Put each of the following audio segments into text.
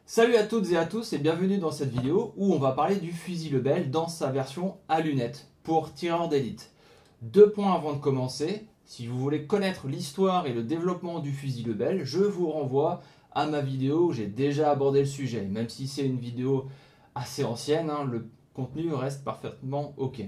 Salut à toutes et à tous et bienvenue dans cette vidéo où on va parler du fusil Lebel dans sa version à lunettes pour tireurs d'élite. Deux points avant de commencer, si vous voulez connaître l'histoire et le développement du fusil Lebel, je vous renvoie à ma vidéo où j'ai déjà abordé le sujet. Même si c'est une vidéo assez ancienne, le contenu reste parfaitement ok.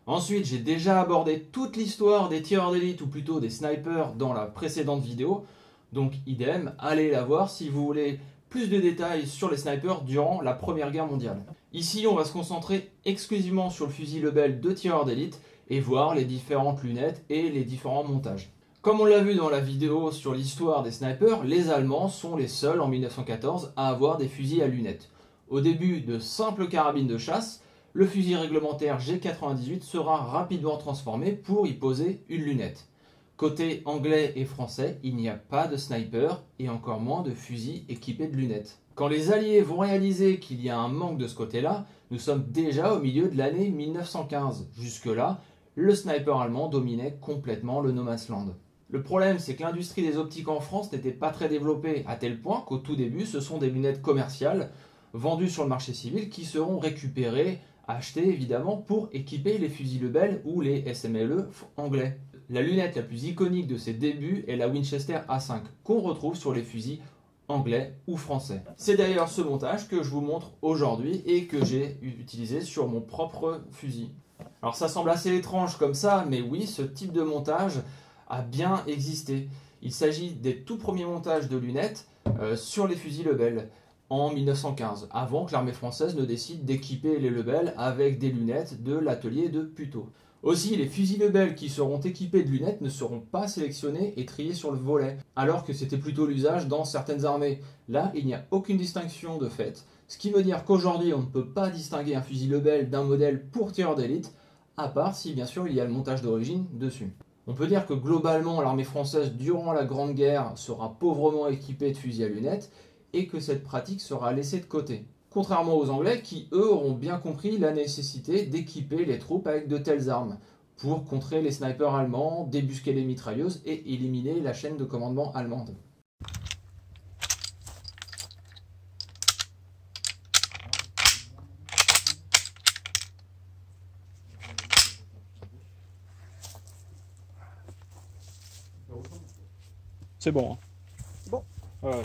Ensuite, j'ai déjà abordé toute l'histoire des tireurs d'élite ou plutôt des snipers dans la précédente vidéo. Donc idem, allez la voir si vous voulez plus de détails sur les snipers durant la Première Guerre mondiale. Ici, on va se concentrer exclusivement sur le fusil Lebel de tireurs d'élite et voir les différentes lunettes et les différents montages. Comme on l'a vu dans la vidéo sur l'histoire des snipers, les Allemands sont les seuls en 1914 à avoir des fusils à lunettes. Au début de simples carabines de chasse, le fusil réglementaire G98 sera rapidement transformé pour y poser une lunette. Côté anglais et français, il n'y a pas de sniper et encore moins de fusils équipés de lunettes. Quand les Alliés vont réaliser qu'il y a un manque de ce côté-là, nous sommes déjà au milieu de l'année 1915. Jusque-là, le sniper allemand dominait complètement le no man's land. Le problème, c'est que l'industrie des optiques en France n'était pas très développée, à tel point qu'au tout début, ce sont des lunettes commerciales vendues sur le marché civil qui seront récupérées, achetées évidemment pour équiper les fusils Lebel ou les SMLE anglais. La lunette la plus iconique de ses débuts est la Winchester A5 qu'on retrouve sur les fusils anglais ou français. C'est d'ailleurs ce montage que je vous montre aujourd'hui et que j'ai utilisé sur mon propre fusil. Alors ça semble assez étrange comme ça, mais oui, ce type de montage a bien existé. Il s'agit des tout premiers montages de lunettes sur les fusils Lebel en 1915, avant que l'armée française ne décide d'équiper les Lebel avec des lunettes de l'atelier de Puteaux. Aussi, les fusils Lebel qui seront équipés de lunettes ne seront pas sélectionnés et triés sur le volet, alors que c'était plutôt l'usage dans certaines armées. Là, il n'y a aucune distinction de fait, ce qui veut dire qu'aujourd'hui, on ne peut pas distinguer un fusil Lebel d'un modèle pour tireur d'élite, à part si bien sûr il y a le montage d'origine dessus. On peut dire que globalement, l'armée française durant la Grande Guerre sera pauvrement équipée de fusils à lunettes et que cette pratique sera laissée de côté. Contrairement aux Anglais qui, eux, auront bien compris la nécessité d'équiper les troupes avec de telles armes pour contrer les snipers allemands, débusquer les mitrailleuses et éliminer la chaîne de commandement allemande. C'est bon. Hein. Bon. Ouais.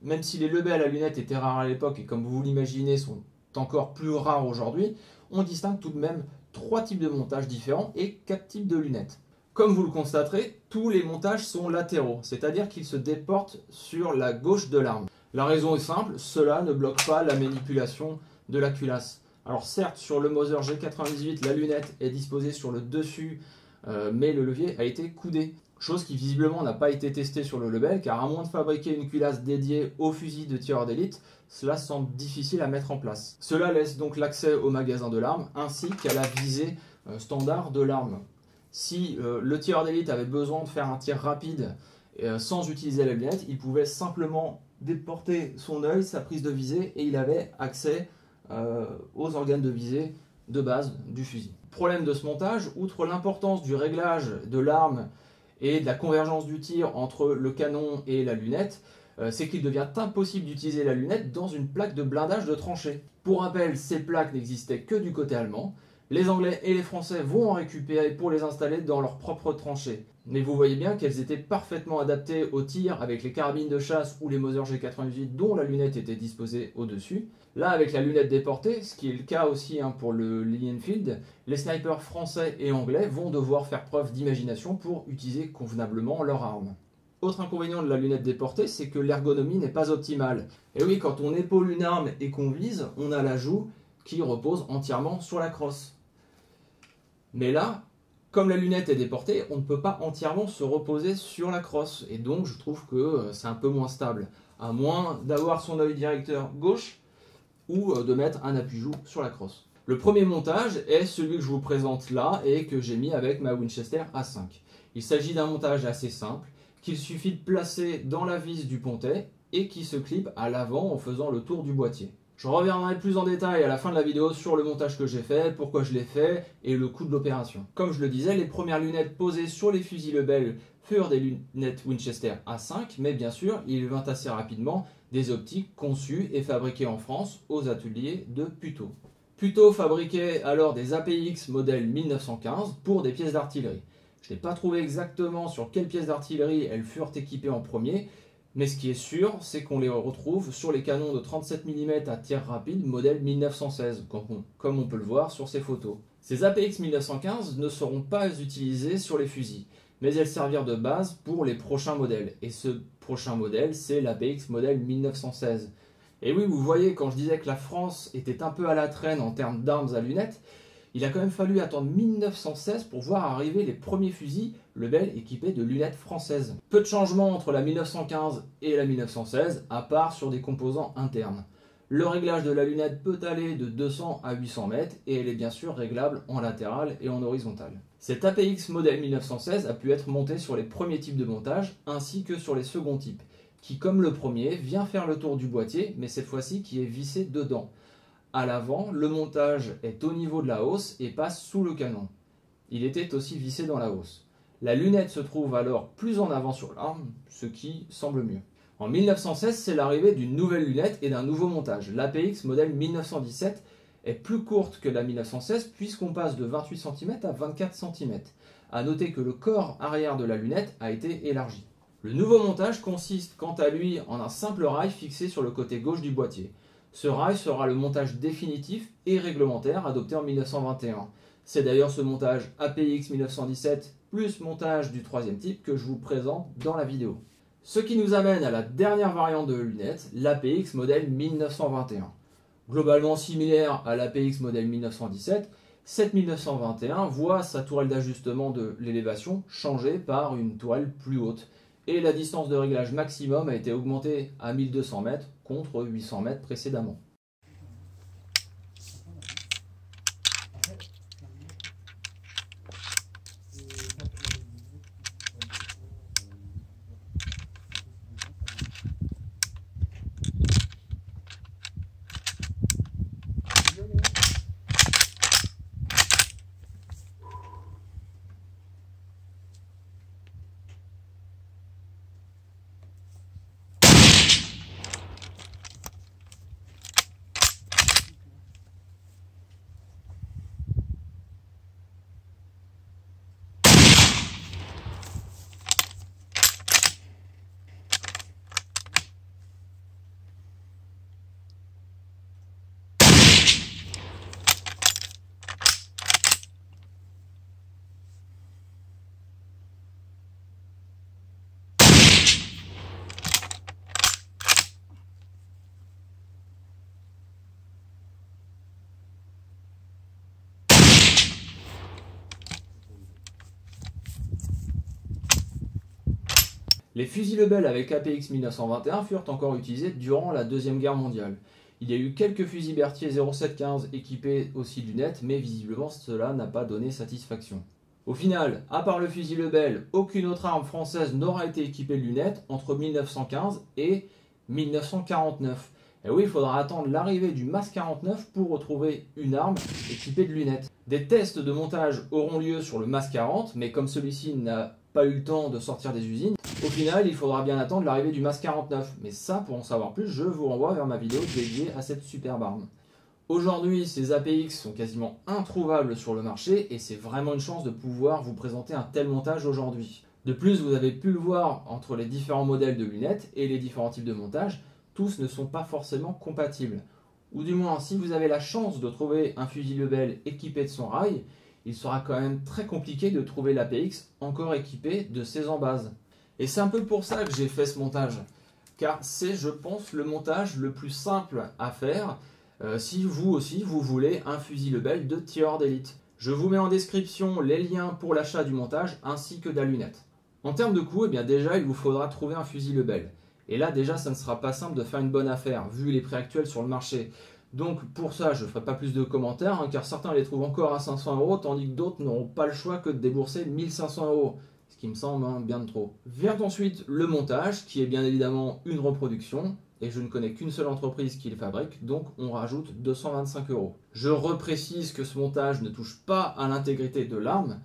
Même si les Lebel à lunettes étaient rares à l'époque et comme vous l'imaginez sont encore plus rares aujourd'hui, on distingue tout de même 3 types de montages différents et 4 types de lunettes. Comme vous le constaterez, tous les montages sont latéraux, c'est-à-dire qu'ils se déportent sur la gauche de l'arme. La raison est simple, cela ne bloque pas la manipulation de la culasse. Alors certes, sur le Mauser G98, la lunette est disposée sur le dessus, mais le levier a été coudé. Chose qui visiblement n'a pas été testée sur le Lebel, car à moins de fabriquer une culasse dédiée au fusil de tireur d'élite, cela semble difficile à mettre en place. Cela laisse donc l'accès au magasin de l'arme, ainsi qu'à la visée standard de l'arme. Si le tireur d'élite avait besoin de faire un tir rapide sans utiliser la lunette, il pouvait simplement déporter son œil, sa prise de visée, et il avait accès aux organes de visée de base du fusil. Problème de ce montage, outre l'importance du réglage de l'arme et de la convergence du tir entre le canon et la lunette, c'est qu'il devient impossible d'utiliser la lunette dans une plaque de blindage de tranchée. Pour rappel, ces plaques n'existaient que du côté allemand. Les Anglais et les Français vont en récupérer pour les installer dans leurs propres tranchées. Mais vous voyez bien qu'elles étaient parfaitement adaptées au tir avec les carabines de chasse ou les Mauser G98 dont la lunette était disposée au-dessus. Là, avec la lunette déportée, ce qui est le cas aussi pour le Lee Enfield, les snipers français et anglais vont devoir faire preuve d'imagination pour utiliser convenablement leur arme. Autre inconvénient de la lunette déportée, c'est que l'ergonomie n'est pas optimale. Et oui, quand on épaule une arme et qu'on vise, on a la joue qui repose entièrement sur la crosse. Mais là, comme la lunette est déportée, on ne peut pas entièrement se reposer sur la crosse. Et donc, je trouve que c'est un peu moins stable. À moins d'avoir son œil directeur gauche ou de mettre un appui-joue sur la crosse. Le premier montage est celui que je vous présente là et que j'ai mis avec ma Winchester A5. Il s'agit d'un montage assez simple qu'il suffit de placer dans la vis du pontet et qui se clip à l'avant en faisant le tour du boîtier. Je reviendrai plus en détail à la fin de la vidéo sur le montage que j'ai fait, pourquoi je l'ai fait et le coût de l'opération. Comme je le disais, les premières lunettes posées sur les fusils Lebel furent des lunettes Winchester A5, mais bien sûr, il vint assez rapidement des optiques conçues et fabriquées en France aux ateliers de Puteaux. Puteaux fabriquait alors des APX modèle 1915 pour des pièces d'artillerie. Je n'ai pas trouvé exactement sur quelles pièces d'artillerie elles furent équipées en premier, mais ce qui est sûr, c'est qu'on les retrouve sur les canons de 37 mm à tir rapide modèle 1916, comme on peut le voir sur ces photos. Ces APX 1915 ne seront pas utilisées sur les fusils, mais elles servirent de base pour les prochains modèles. Et ce prochain modèle, c'est l'APX modèle 1916. Et oui, vous voyez, quand je disais que la France était un peu à la traîne en termes d'armes à lunettes, il a quand même fallu attendre 1916 pour voir arriver les premiers fusils Lebel équipés de lunettes françaises. Peu de changements entre la 1915 et la 1916, à part sur des composants internes. Le réglage de la lunette peut aller de 200 à 800 mètres et elle est bien sûr réglable en latéral et en horizontal. Cet APX modèle 1916 a pu être monté sur les premiers types de montage ainsi que sur les seconds types, qui comme le premier vient faire le tour du boîtier mais cette fois-ci qui est vissé dedans. À l'avant, le montage est au niveau de la hausse et passe sous le canon. Il était aussi vissé dans la hausse. La lunette se trouve alors plus en avant sur l'arme, ce qui semble mieux. En 1916, c'est l'arrivée d'une nouvelle lunette et d'un nouveau montage. L'APX modèle 1917 est plus courte que la 1916 puisqu'on passe de 28 cm à 24 cm. A noter que le corps arrière de la lunette a été élargi. Le nouveau montage consiste quant à lui en un simple rail fixé sur le côté gauche du boîtier. Ce rail sera le montage définitif et réglementaire adopté en 1921. C'est d'ailleurs ce montage APX 1917 plus montage du troisième type que je vous présente dans la vidéo. Ce qui nous amène à la dernière variante de lunettes, l'APX modèle 1921. Globalement similaire à l'APX modèle 1917, cette 1921 voit sa tourelle d'ajustement de l'élévation changée par une tourelle plus haute. Et la distance de réglage maximum a été augmentée à 1200 mètres contre 800 mètres précédemment. Les fusils Lebel avec APX 1921 furent encore utilisés durant la Deuxième Guerre mondiale. Il y a eu quelques fusils Berthier 0715 équipés aussi de lunettes, mais visiblement cela n'a pas donné satisfaction. Au final, à part le fusil Lebel, aucune autre arme française n'aura été équipée de lunettes entre 1915 et 1949. Et oui, il faudra attendre l'arrivée du MAS 49 pour retrouver une arme équipée de lunettes. Des tests de montage auront lieu sur le MAS 40, mais comme celui-ci n'a pas eu le temps de sortir des usines, au final, il faudra bien attendre l'arrivée du MAS 49. Mais ça, pour en savoir plus, je vous renvoie vers ma vidéo dédiée à cette superbe arme. Aujourd'hui, ces APX sont quasiment introuvables sur le marché et c'est vraiment une chance de pouvoir vous présenter un tel montage aujourd'hui. De plus, vous avez pu le voir entre les différents modèles de lunettes et les différents types de montage, tous ne sont pas forcément compatibles. Ou du moins, si vous avez la chance de trouver un fusil Lebel équipé de son rail, il sera quand même très compliqué de trouver l'APX encore équipé de ses embases. Et c'est un peu pour ça que j'ai fait ce montage, car c'est, je pense, le montage le plus simple à faire si vous aussi vous voulez un fusil Lebel de tireur d'élite. Je vous mets en description les liens pour l'achat du montage ainsi que de la lunette. En termes de coût, eh bien déjà il vous faudra trouver un fusil Lebel. Et là déjà ça ne sera pas simple de faire une bonne affaire vu les prix actuels sur le marché. Donc pour ça je ne ferai pas plus de commentaires car certains les trouvent encore à 500 € tandis que d'autres n'auront pas le choix que de débourser 1500 €. Ce qui me semble bien de trop. Vient ensuite le montage qui est bien évidemment une reproduction. Et je ne connais qu'une seule entreprise qui le fabrique, donc on rajoute 225 €. Je reprécise que ce montage ne touche pas à l'intégrité de l'arme,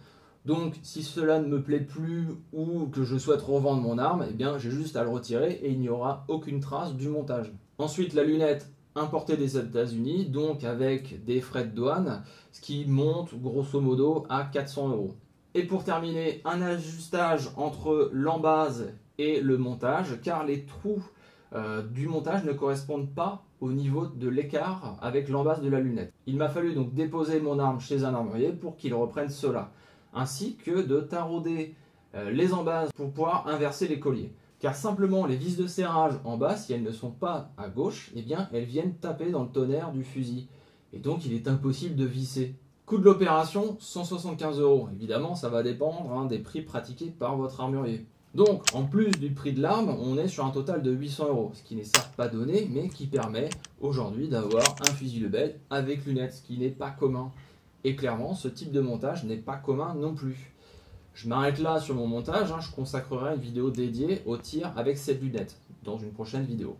donc si cela ne me plaît plus ou que je souhaite revendre mon arme, eh bien j'ai juste à le retirer et il n'y aura aucune trace du montage. Ensuite la lunette importée des États-Unis, donc avec des frais de douane, ce qui monte grosso modo à 400 €. Et pour terminer, un ajustage entre l'embase et le montage, car les trous du montage ne correspondent pas au niveau de l'écart avec l'embase de la lunette. Il m'a fallu donc déposer mon arme chez un armurier pour qu'il reprenne cela, ainsi que de tarauder les embases pour pouvoir inverser les colliers. Car simplement les vis de serrage en bas, si elles ne sont pas à gauche, eh bien elles viennent taper dans le tonnerre du fusil. Et donc il est impossible de visser. Coût de l'opération, 175 €. Évidemment, ça va dépendre des prix pratiqués par votre armurier. Donc, en plus du prix de l'arme, on est sur un total de 800 €, ce qui n'est certes pas donné, mais qui permet aujourd'hui d'avoir un fusil Lebel avec lunettes, ce qui n'est pas commun. Et clairement, ce type de montage n'est pas commun non plus. Je m'arrête là sur mon montage, je consacrerai une vidéo dédiée au tir avec cette lunette dans une prochaine vidéo.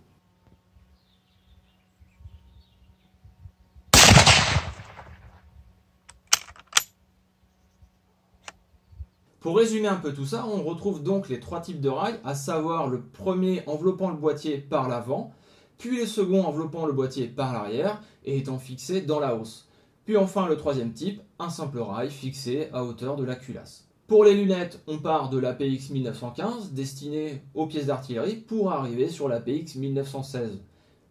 Pour résumer un peu tout ça, on retrouve donc les trois types de rails, à savoir le premier enveloppant le boîtier par l'avant, puis le second enveloppant le boîtier par l'arrière et étant fixé dans la hausse. Puis enfin le troisième type, un simple rail fixé à hauteur de la culasse. Pour les lunettes, on part de l'APX 1915, destinée aux pièces d'artillerie, pour arriver sur l'APX 1916.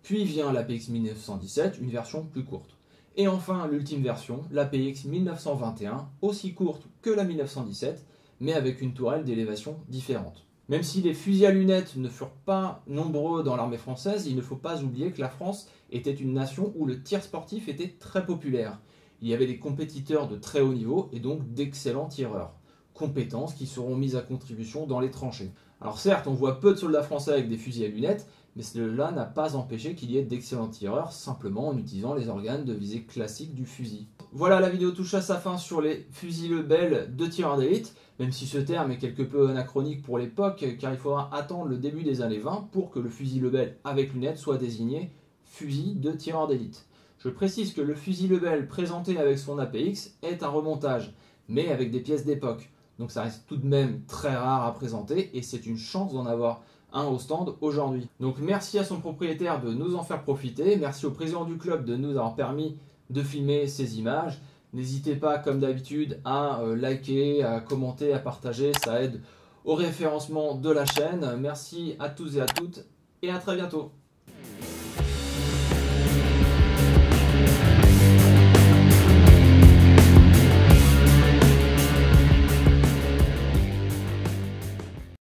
Puis vient l'APX 1917, une version plus courte. Et enfin l'ultime version, l'APX 1921, aussi courte que la 1917, mais avec une tourelle d'élévation différente. Même si les fusils à lunettes ne furent pas nombreux dans l'armée française, il ne faut pas oublier que la France était une nation où le tir sportif était très populaire. Il y avait des compétiteurs de très haut niveau et donc d'excellents tireurs. Compétences qui seront mises à contribution dans les tranchées. Alors certes, on voit peu de soldats français avec des fusils à lunettes, mais cela n'a pas empêché qu'il y ait d'excellents tireurs simplement en utilisant les organes de visée classiques du fusil. Voilà, la vidéo touche à sa fin sur les fusils Lebel de tireurs d'élite, même si ce terme est quelque peu anachronique pour l'époque, car il faudra attendre le début des années 20 pour que le fusil Lebel avec lunettes soit désigné fusil de tireur d'élite. Je précise que le fusil Lebel présenté avec son APX est un remontage, mais avec des pièces d'époque. Donc ça reste tout de même très rare à présenter et c'est une chance d'en avoir un au stand aujourd'hui. Donc merci à son propriétaire de nous en faire profiter, merci au président du club de nous avoir permis de filmer ces images. N'hésitez pas comme d'habitude à liker, à commenter, à partager, ça aide au référencement de la chaîne. Merci à tous et à toutes et à très bientôt.